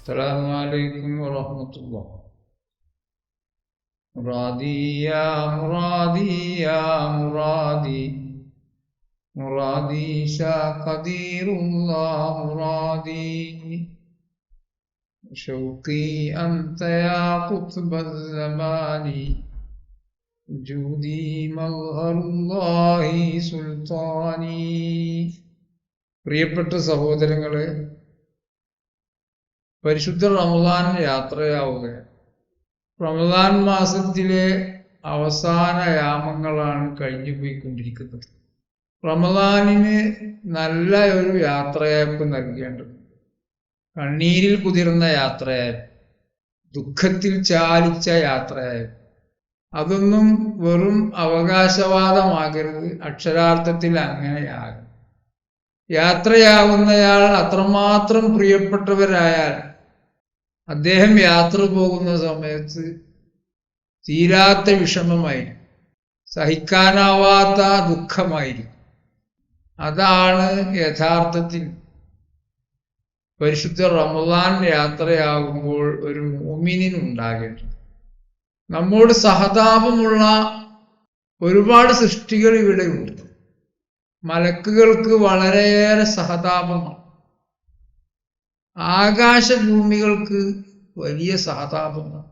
السلام عليكم ورحمة الله. مرادي يا مرادي يا مرادي مرادي شاء قدير الله مرادي شوقي أنت يا قطب الزمان وجودي مظهر الله സുൽത്താനി. പ്രിയപ്പെട്ട സഹോദരങ്ങളെ, പരിശുദ്ധ റമദാൻ യാത്രയാവുകയാണ്. റമദാൻ മാസത്തിലെ അവസാന യാമങ്ങളാണ് കഴിഞ്ഞു പോയിക്കൊണ്ടിരിക്കുന്നത്. റമദാനിന് നല്ല ഒരു യാത്രയയപ്പ് നൽകേണ്ടത്, കണ്ണീരിൽ കുതിർന്ന യാത്രയയപ്പ്, ദുഃഖത്തിൽ ചാലിച്ച യാത്രയയപ്പ്. അതൊന്നും വെറും അവകാശവാദമാകരുത്, അക്ഷരാർത്ഥത്തിൽ അങ്ങനെയാകും. യാത്രയാകുന്നയാൾ അത്രമാത്രം പ്രിയപ്പെട്ടവരായാൽ അദ്ദേഹം യാത്ര പോകുന്ന സമയത്ത് തീരാത്ത വിഷമമായിരിക്കും, സഹിക്കാനാവാത്ത ദുഃഖമായിരിക്കും. അതാണ് യഥാർത്ഥത്തിൽ പരിശുദ്ധ റമദാൻ യാത്രയാകുമ്പോൾ ഒരു മുഅ്മിനിനുണ്ടാകേണ്ടത്. നമ്മോട് സഹതാപമുള്ള ഒരുപാട് സൃഷ്ടികൾ ഇവിടെയുണ്ട്. മലക്കുകൾക്ക് വളരെയേറെ സഹതാപമാണ്. ആകാശഭൂമികൾക്ക് വലിയ സഹതാപമാണ്.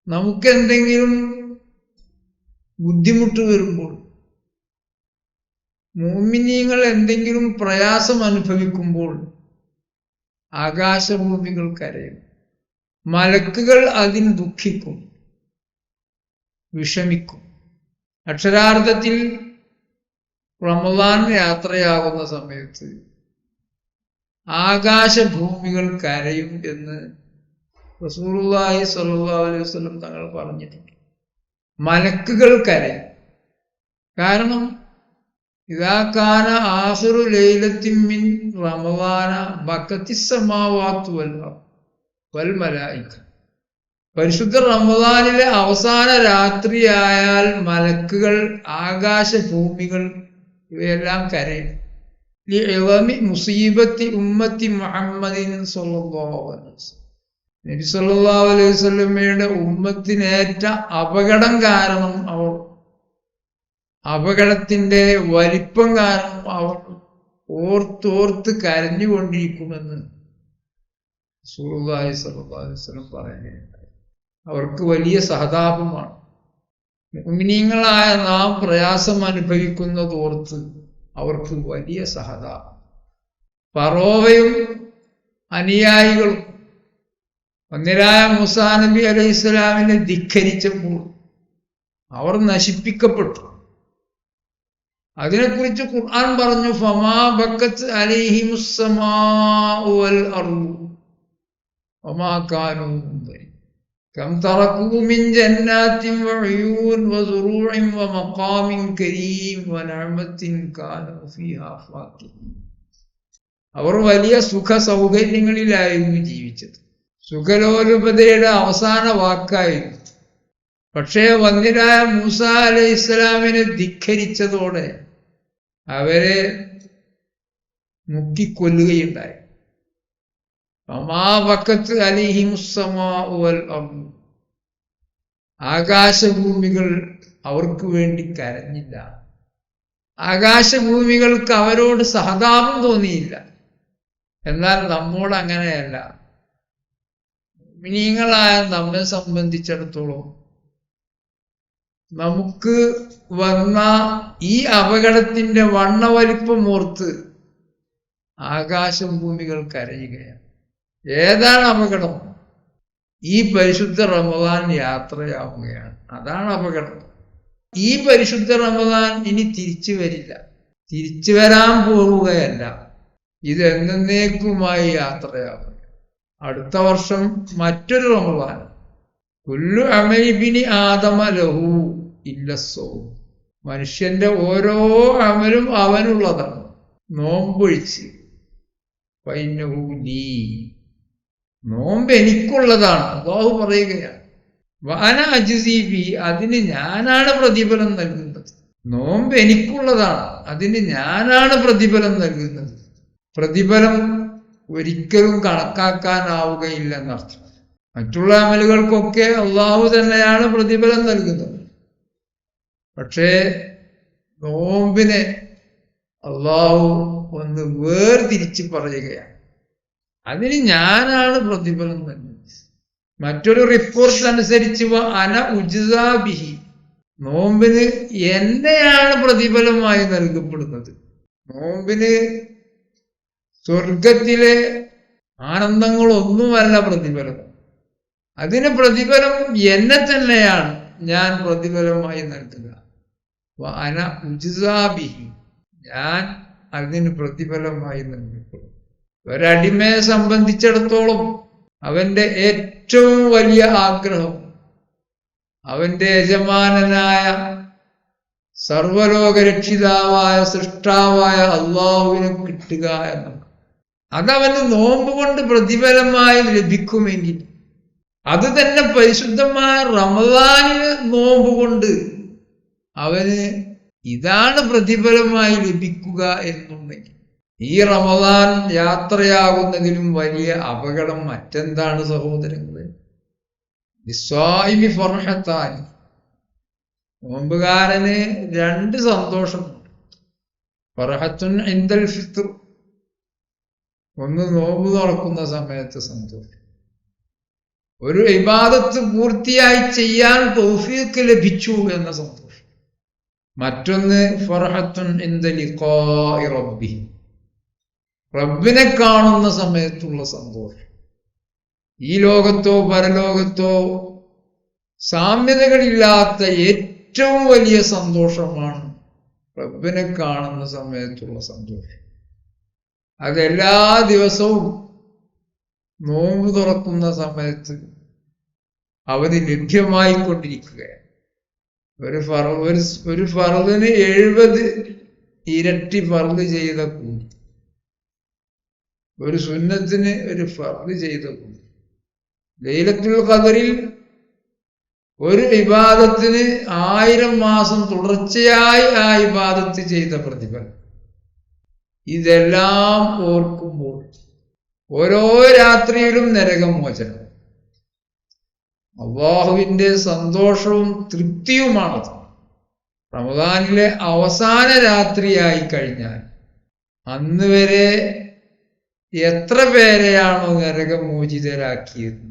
നമുക്കെന്തെങ്കിലും ബുദ്ധിമുട്ട് വരുമ്പോൾ, മുഅ്മിനീങ്ങൾ എന്തെങ്കിലും പ്രയാസം അനുഭവിക്കുമ്പോൾ ആകാശഭൂമികൾ കരയും, മലക്കുകൾ അതിന് ദുഃഖിക്കും, വിഷമിക്കും. അക്ഷരാർത്ഥത്തിൽ റമദാൻ യാത്രയാകുന്ന സമയത്ത് ആകാശഭൂമികൾ കരയും എന്ന് റസൂലുള്ളാഹി സ്വല്ലല്ലാഹു അലൈഹി വസല്ലം തങ്ങൾ പറഞ്ഞിട്ടുണ്ട്. മലക്കുകൾ കരയും. കാരണം ഇദാ കാന ആഖിറു ലൈലത്തിൻ മിൻ റമദാന ബക്കത്തിസ് സമാവാതു വൽ മലായിക. പരിശുദ്ധ റമദാനിലെ അവസാന രാത്രിയായാൽ മലക്കുകൾ, ആകാശഭൂമികൾ ഇവയെല്ലാം കരയും. മുസീബത്തി ഉമ്മത്തി മുഹമ്മദിൻ സ്വല്ലല്ലാഹു അലൈഹി വസല്ലം. നബി സ്വല്ലല്ലാഹു അലൈഹി വസല്ലമയുടെ ഉമ്മത്തിനേറ്റ അപകടം കാരണം അവർ, അപകടത്തിന്റെ വലിപ്പം കാരണം അവർ ഓർത്തോർത്ത് കരഞ്ഞുകൊണ്ടിരിക്കുമെന്ന് റസൂലുള്ളാഹി സ്വല്ലല്ലാഹു അലൈഹി വസല്ലം പറയുകയുണ്ടായി. അവർക്ക് വലിയ സഹതാപമാണ്. മുഅ്മിനീങ്ങളായ നാം പ്രയാസം അനുഭവിക്കുന്നതോർത്ത് അവർക്ക് വലിയ സഹതാപം. ഫറോവയും അനുയായികളും ഒന്നിരായ മൂസാ നബി അലൈഹിസ്സലാമിനെ ധിക്കരിച്ചപ്പോൾ അവർ നശിപ്പിക്കപ്പെട്ടു. അതിനെക്കുറിച്ച് ഖുർആൻ പറഞ്ഞു, ഫമാ ബക്കത്ത് അലൈഹിമുസ് സമാഉ വൽ അർളു വമാ കാനൂ മുൻദരിൻ കം തറകൂ മിൻ ജന്നാത്തിൻ വഉയൂൻ വസുറൂഇൻ വമഖാമിൻ കരീം വനഅമത്തിൻ കാനൂ ഫീഹാ ഫാക്കിഹീൻ. അവർ വലിയ സുഖ സൗകര്യങ്ങളിലായിരുന്നു ജീവിച്ചത്. സുഖലോലുപതയുടെ അവസാന വാക്കായിരുന്നു. പക്ഷേ വന്യരായ മൂസാ അലൈഹിസ്സലാമിനെ ധിക്കരിച്ചതോടെ അവരെ മുക്കിക്കൊല്ലുകയുണ്ടായി. ആകാശഭൂമികൾ അവർക്ക് വേണ്ടി കരഞ്ഞില്ല. ആകാശഭൂമികൾക്ക് അവരോട് സഹതാപം തോന്നിയില്ല. എന്നാൽ നമ്മോട് അങ്ങനെയല്ല. മുഅ്മിനീങ്ങളായ നമ്മെ സംബന്ധിച്ചിടത്തോളം നമുക്ക് വന്ന ഈ അപകടത്തിന്റെ വണ്ണവലിപ്പം ഓർത്ത് ആകാശഭൂമികൾ കരയുകയാണ്. ഏതാണ് അപകടം? ഈ പരിശുദ്ധ റമദാൻ യാത്രയാവുകയാണ്. അതാണ് അപകടം. ഈ പരിശുദ്ധ റമദാൻ ഇനി തിരിച്ചു വരില്ല, തിരിച്ചു വരാൻ പോവുകയല്ല. ഇത് എന്നേക്കുമായി യാത്രയാവുക. അടുത്ത വർഷം മറ്റൊരു റമദാൻ. കുല്ലു അമലിബിനി ആദമ ലഹു ഇല്ലസ്സൗം. മനുഷ്യന്റെ ഓരോ അമലും അവനുള്ളതാണ്. നോമ്പൊഴിച്ച് ഫൈന്നഹു ലീ, നോമ്പ് എനിക്കുള്ളതാണ്. അല്ലാഹു പറയുകയാണ്, വഅന അജ്സി ബി, അതിന് ഞാനാണ് പ്രതിഫലം നൽകുന്നത്. നോമ്പ് എനിക്കുള്ളതാണ്, അതിന് ഞാനാണ് പ്രതിഫലം നൽകുന്നത്. പ്രതിഫലം ഒരിക്കലും കണക്കാക്കാനാവുകയില്ല എന്നർത്ഥം. മറ്റുള്ള അമലുകൾക്കൊക്കെ അള്ളാഹു തന്നെയാണ് പ്രതിഫലം നൽകുന്നത്. പക്ഷേ നോമ്പിനെ അള്ളാഹു ഒന്ന് വേർതിരിച്ച് പറയുകയാണ്, അതിന് ഞാനാണ് പ്രതിഫലം നൽകുന്നത്. മറ്റൊരു റിപ്പോർട്ട് അനുസരിച്ച് അന ഉജ്സാബിഹി, നോമ്പിന് എന്നെയാണ് പ്രതിഫലമായി നൽകപ്പെടുന്നത്. നോമ്പിന് സ്വർഗത്തിലെ ആനന്ദങ്ങളൊന്നുമല്ല പ്രതിഫലം, അതിന് പ്രതിഫലം എന്നെ തന്നെയാണ് ഞാൻ പ്രതിഫലമായി നൽകുക. അന ഉജ്സാബിഹി, ഞാൻ അതിന് പ്രതിഫലമായി നൽകപ്പെടും. ഒരടിമയെ സംബന്ധിച്ചിടത്തോളം അവന്റെ ഏറ്റവും വലിയ ആഗ്രഹം അവന്റെ യജമാനനായ സർവലോകരക്ഷിതാവായ സൃഷ്ടാവായ അള്ളാഹുവിനെ കിട്ടുക എന്നാണ്. അതവന് നോമ്പ് കൊണ്ട് പ്രതിഫലമായി ലഭിക്കുമെങ്കിൽ അത് തന്നെ പരിശുദ്ധമായ റമദാനിന് നോമ്പ് കൊണ്ട് അവന് ഇതാണ് പ്രതിഫലമായി ലഭിക്കുക എന്നുണ്ടെങ്കിൽ ഈ റമദാൻ യാത്രയാകുന്നതിലും വലിയ അപകടം മറ്റെന്താണ് സഹോദരങ്ങളെ? നിസ്വാഇമി ഫർഹത്താനി, നോമ്പുകാരന് രണ്ട് സന്തോഷമുണ്ട്. ഫർഹത്തുൻ ഇൻദൽ ഫിത്ർ, ഒന്ന് നോമ്പ് തുറക്കുന്ന സമയത്ത് സന്തോഷം, ഒരു ഇബാദത്ത് പൂർത്തിയായി ചെയ്യാൻ തൗഫീഖ് ലഭിച്ചു എന്ന സന്തോഷം. മറ്റൊന്ന് ഫർഹത്തുൻ ഇൻദ ലിഖാഇ റബ്ബി, റബ്ബിനെ കാണുന്ന സമയത്തുള്ള സന്തോഷം. ഈ ലോകത്തോ പരലോകത്തോ സാമ്യതകളില്ലാത്ത ഏറ്റവും വലിയ സന്തോഷമാണ് റബ്ബിനെ കാണുന്ന സമയത്തുള്ള സന്തോഷം. അതെല്ലാ ദിവസവും നോമ്പ് തുറക്കുന്ന സമയത്ത് അവന് ലഭ്യമായിക്കൊണ്ടിരിക്കുകയാണ്. ഒരു ഫർദിന് 70 ഇരട്ടി ഫർദ് ചെയ്ത കൂലി, ഒരു സുന്നത്തിന് ഒരു ഫർദ് ചെയ്ത കൂലി. ലൈലത്തുൽ ഖദറിൽ ഒരു ഇബാദത്തിന് 1000 മാസം തുടർച്ചയായി ആ ഇബാദത്ത് ചെയ്ത പ്രതിഫലം. ഇതെല്ലാം ഓർക്കുമ്പോൾ ഓരോ രാത്രിയിലും നരകമോചനം, അല്ലാഹുവിന്റെ സന്തോഷവും തൃപ്തിയുമാണത്. റമദാനിലെ അവസാന രാത്രിയായി കഴിഞ്ഞാൽ അന്ന് വരെ എത്ര പേരെയാണോ നരകമോചിതരാക്കിയത്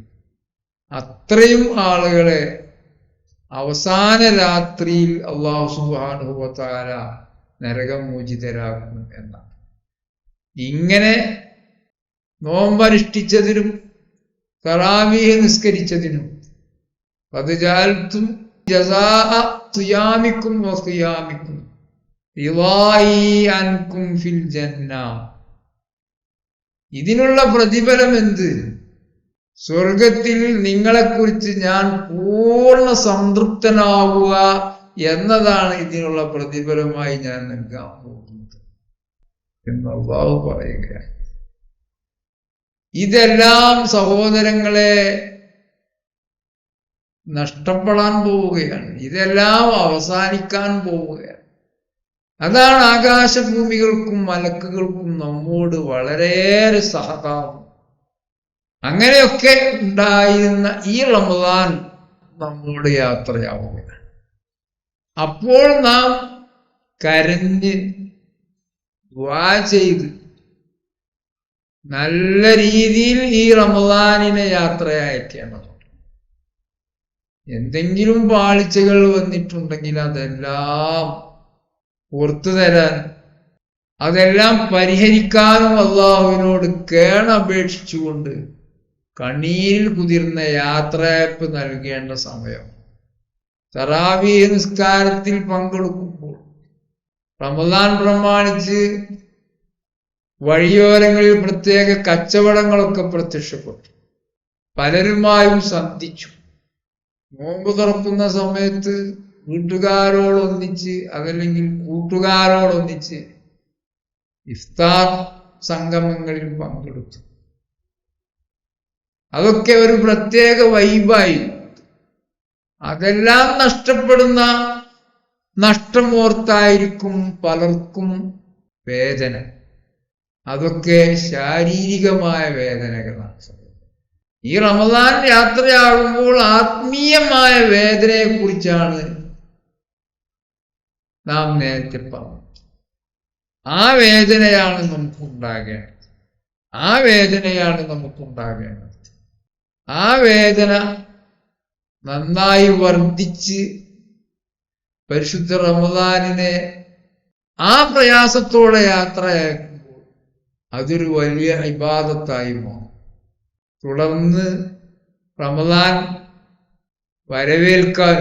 അത്രയും ആളുകളെ അവസാന രാത്രിയിൽ അല്ലാഹു സുബ്ഹാനഹു വ തആല നരകമോചിതരാകുന്നു എന്നാണ്. ഇങ്ങനെ നോമ്പനുഷ്ഠിച്ചതിനും തറാവീഹ് നിസ്കരിച്ചതിനും ഖദ് ജഅൽതും ജസാഅ സിയാമിക്കും വഖിയാമിക്കും റിളായി അൻകും ഫിൽ ജന്ന, ഇതിനുള്ള പ്രതിഫലം എന്ത്? സ്വർഗത്തിൽ നിങ്ങളെക്കുറിച്ച് ഞാൻ പൂർണ്ണ സംതൃപ്തനാവുക എന്നതാണ് ഇതിനുള്ള പ്രതിഫലമായി ഞാൻ നൽകാൻ പോകുന്നത് എന്ന് അല്ലാഹു പറയുകയാണ്. ഇതെല്ലാം സഹോദരങ്ങളെ നഷ്ടപ്പെടാൻ പോവുകയാണ്, ഇതെല്ലാം അവസാനിക്കാൻ പോവുകയാണ്. അതാണ് ആകാശഭൂമികൾക്കും മലക്കുകൾക്കും നമ്മോട് വളരെയേറെ സഹതാപം. അങ്ങനെയൊക്കെ ഉണ്ടായിരുന്ന ഈ റമദാൻ നമ്മോട് യാത്രയാവുകയാണ്. അപ്പോൾ നാം കരഞ്ഞ് ദുആ ചെയ്ത് നല്ല രീതിയിൽ ഈ റമദാനിനെ യാത്രയയക്കേണ്ടതുണ്ട്. എന്തെങ്കിലും പാളിച്ചകൾ വന്നിട്ടുണ്ടെങ്കിൽ അതെല്ലാം പുറത്തു തരാൻ, അതെല്ലാം പരിഹരിക്കാനും അള്ളാഹുവിനോട് കേണപേക്ഷിച്ചുകൊണ്ട് കണ്ണീരിൽ കുതിർന്ന യാത്രയപ്പ് നൽകേണ്ട സമയം. തറാവീഹ് നിസ്കാരത്തിൽ പങ്കെടുക്കുമ്പോൾ റമദാൻ പ്രമാണിച്ച് വഴിയോരങ്ങളിൽ പ്രത്യേക കച്ചവടങ്ങളൊക്കെ പ്രത്യക്ഷപ്പെട്ടു, പലരുമായും സന്ധിച്ചു. നോമ്പ് തുറക്കുന്ന സമയത്ത് വീട്ടുകാരോടൊന്നിച്ച് അതല്ലെങ്കിൽ കൂട്ടുകാരോടൊന്നിച്ച് ഇഫ്താർ സംഗമങ്ങളിൽ പങ്കെടുത്തു. അതൊക്കെ ഒരു പ്രത്യേക വൈബായി. അതെല്ലാം നഷ്ടപ്പെടുന്ന നഷ്ടമോർത്തായിരിക്കും പലർക്കും വേദന. അതൊക്കെ ശാരീരികമായ വേദനകളാണ്. ഈ റമദാൻ യാത്രയാകുമ്പോൾ ആത്മീയമായ വേദനയെ കുറിച്ചാണ് നാം നേരത്തെ പറഞ്ഞത്. ആ വേദനയാണ് നമുക്കുണ്ടാകേണ്ടത്. ആ വേദനയാണ് നമുക്കുണ്ടാകേണ്ടത്. ആ വേദന നന്നായി വർദ്ധിച്ച് പരിശുദ്ധ റമദാനിനെ ആ പ്രയാസത്തോടെ യാത്രയാക്കുമ്പോൾ അതൊരു വലിയ ഇബാദത്തായി മാറും. തുടർന്ന് റമദാൻ വരവേൽക്കാൻ,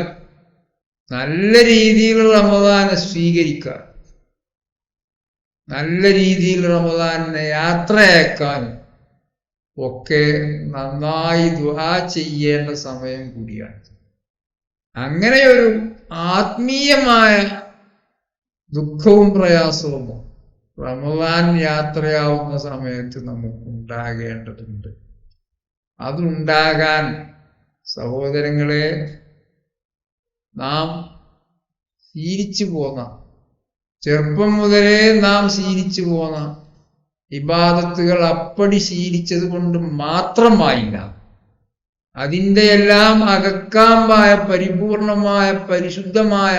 നല്ല രീതിയിൽ റമദാനെ സ്വീകരിക്കാൻ, നല്ല രീതിയിൽ റമദാനിനെ യാത്രയാക്കാൻ ഒക്കെ നന്നായി ദുആ ചെയ്യേണ്ട സമയം കൂടിയാണ്. അങ്ങനെ ഒരു ആത്മീയമായ ദുഃഖവും പ്രയാസവും റമദാൻ യാത്രയാവുന്ന സമയത്ത് നമുക്കുണ്ടാകേണ്ടതുണ്ട്. അതുണ്ടാകാൻ സഹോദരങ്ങളെ നാം ശീലിച്ചു പോന്ന, ചെറുപ്പം മുതലേ നാം ശീലിച്ചു പോന്ന ഇബാദത്തുകൾ അപ്പടി ശീലിച്ചത് കൊണ്ട് മാത്രമായില്ല. അതിൻ്റെ എല്ലാം അകക്കാമ്പായ പരിപൂർണമായ പരിശുദ്ധമായ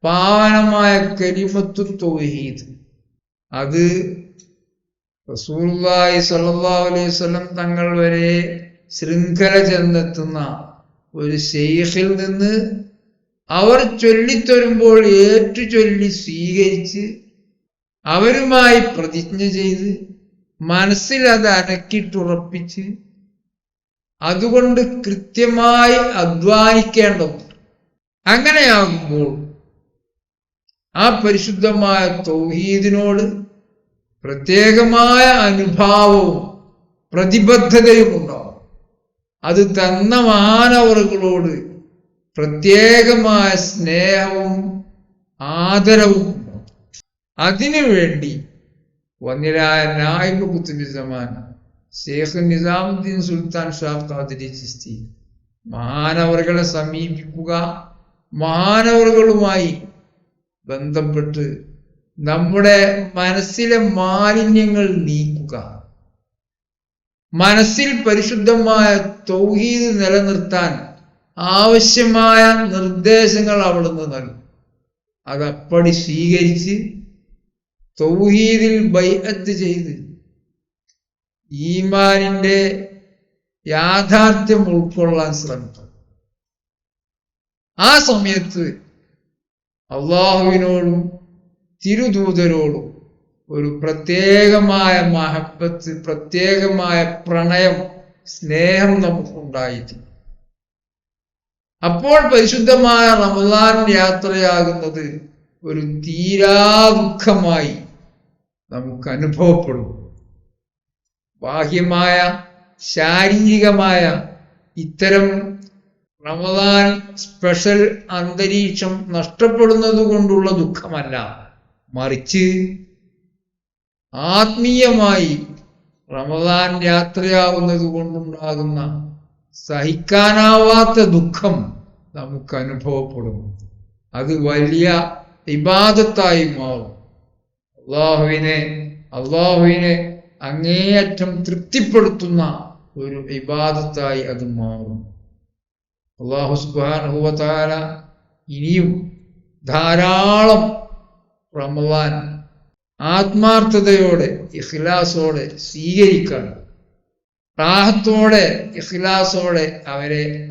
പാവനമായ കലിമത്തു തൗഹീദ്, അത് റസൂലുള്ളാഹി സ്വല്ലല്ലാഹു അലൈഹി വസല്ലം തങ്ങൾ വരെ ശൃംഖല ചെന്നെത്തുന്ന ഒരു ശൈഖിൽ നിന്ന് അവർ ചൊല്ലിത്തരുമ്പോൾ ഏറ്റു ചൊല്ലി സ്വീകരിച്ച് അവരുമായി പ്രതിജ്ഞ ചെയ്ത് മനസ്സിൽ അത് അനക്കിട്ടുറപ്പിച്ച് അതുകൊണ്ട് കൃത്യമായി അധ്വാനിക്കേണ്ടതുണ്ട്. അങ്ങനെയാകുമ്പോൾ ആ പരിശുദ്ധമായ തൗഹീദിനോട് പ്രത്യേകമായ അനുഭാവവും പ്രതിബദ്ധതയും ഉണ്ടാവും. അത് തന്ന മാനവറുകളോട് പ്രത്യേകമായ സ്നേഹവും ആദരവും ഉണ്ടാവും. അതിനുവേണ്ടി വന്നിരായ നായിബ് ഖുത്ബി സമാൻ ശൈഖ് നിസാമുദ്ദീൻ സുൽത്താൻ ഷാ ഖാദിരി ചിസ്തി മഹാനവറുകളെ സമീപിക്കുക, മഹാനവറുകളുമായി ബന്ധപ്പെട്ട് നമ്മുടെ മനസ്സിലെ മാലിന്യങ്ങൾ നീക്കുക, മനസ്സിൽ പരിശുദ്ധമായ തൗഹീദ് നിലനിർത്താൻ ആവശ്യമായ നിർദ്ദേശങ്ങൾ അവിടുന്ന് നൽകും. അതപ്പടി സ്വീകരിച്ച് തൗഹീദിൽ ബൈഅത്ത് ചെയ്ത് ഈമാനിന്റെ യാഥാർത്ഥ്യം ഉൾക്കൊള്ളാൻ ശ്രമിക്കും. ആ സമയത്ത് അള്ളാഹുവിനോടും തിരുദൂതരോടും ഒരു പ്രത്യേകമായ മഹബത്ത്, പ്രത്യേകമായ പ്രണയം, സ്നേഹം നമുക്കുണ്ടായിരിക്കും. അപ്പോൾ പരിശുദ്ധമായ റമദാൻ യാത്രയാകുന്നത് ഒരു തീരാ ദുഃഖമായി നമുക്ക് അനുഭവപ്പെടും. ബാഹ്യമായ ശാരീരികമായ ഇത്തരം റമദാൻ സ്പെഷ്യൽ അന്തരീക്ഷം നഷ്ടപ്പെടുന്നത് കൊണ്ടുള്ള ദുഃഖമല്ല, മറിച്ച് ആത്മീയമായി റമദാൻ യാത്രയാവുന്നത് കൊണ്ടുണ്ടാകുന്ന സഹിക്കാനാവാത്ത ദുഃഖം നമുക്ക് അനുഭവപ്പെടും. അത് വലിയ ഇബാദത്തായി മാറും. അള്ളാഹുവിനെ അങ്ങേയറ്റം തൃപ്തിപ്പെടുത്തുന്ന ഒരു ഇബാദത്തായി അത് മാറും. അല്ലാഹു സുബ്ഹാനഹു വ തആല ഇനിയും ധാരാളം റമദാൻ ആത്മാർത്ഥതയോടെ ഇഖ്ലാസോടെ സ്വീകരിക്കാൻ, റാഹത്തോടെ ഇഖ്ലാസോടെ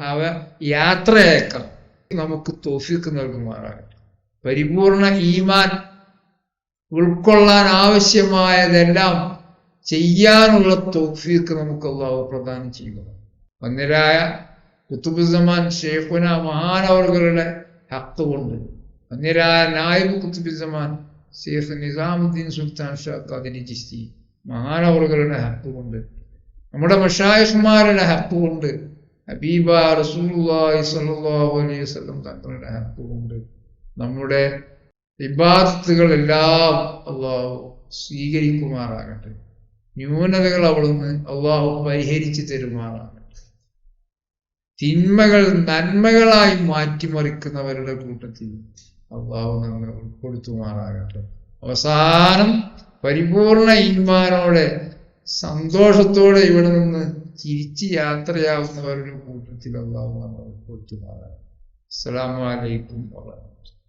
അവ യാത്രയാക്കാം നമുക്ക് തൗഫീഖ് നൽകുമാറാകട്ടെ. പരിപൂർണ ഈമാൻ ഉൾക്കൊള്ളാൻ ആവശ്യമായതെല്ലാം ചെയ്യാനുള്ള തൗഫീഖ് നമുക്ക് അല്ലാഹു പ്രദാനം ചെയ്യുക. വന്നിരായ ഖുത്ബുസ്സമാൻ ശൈഖുന മഹാനവറുകളുടെ ഹഖ് കൊണ്ട്, വന്നിരായ നായിബ് ഖുത്ബുസ്സമാൻ ശൈഖ് നിസാമുദ്ദീൻ സുൽത്താൻ ഷാ ഖാദിരി ചിസ്തി മഹാനവറുകളുടെ ഹഖ് കൊണ്ട്, നമ്മുടെ മശായിഖ്മാരുടെ ഹഖ് കൊണ്ട്, ഹബീബ റസൂലുള്ളാഹി സ്വല്ലല്ലാഹു അലൈഹി വസല്ലം തങ്ങളുടെ ഹഖ് കൊണ്ട് നമ്മുടെ ഇബാദത്തുകളെല്ലാം അല്ലാഹു സ്വീകരിക്കുമാറാകട്ടെ. ന്യൂനതകൾ അവിടുന്ന് അല്ലാഹു പരിഹരിച്ചു തരുമാറാകട്ടെ. തിന്മകൾ നന്മകളായി മാറ്റിമറിക്കുന്നവരുടെ കൂട്ടത്തിൽ അല്ലാഹു നമ്മെ ഉൾപ്പെടുത്തുമാറാകട്ടെ. അവസാനം പരിപൂർണ ഈമാനോടെ സന്തോഷത്തോടെ ഇവിടെ നിന്ന് തിരിച്ച് യാത്രയാവുന്നവരുടെ കൂട്ടത്തിൽ അല്ലാഹു നമ്മെ ഉൾപ്പെടുത്തുമാറാകട്ടെ. അസ്സലാമു അലൈക്കും വറഹ്മത്തുള്ളാഹി.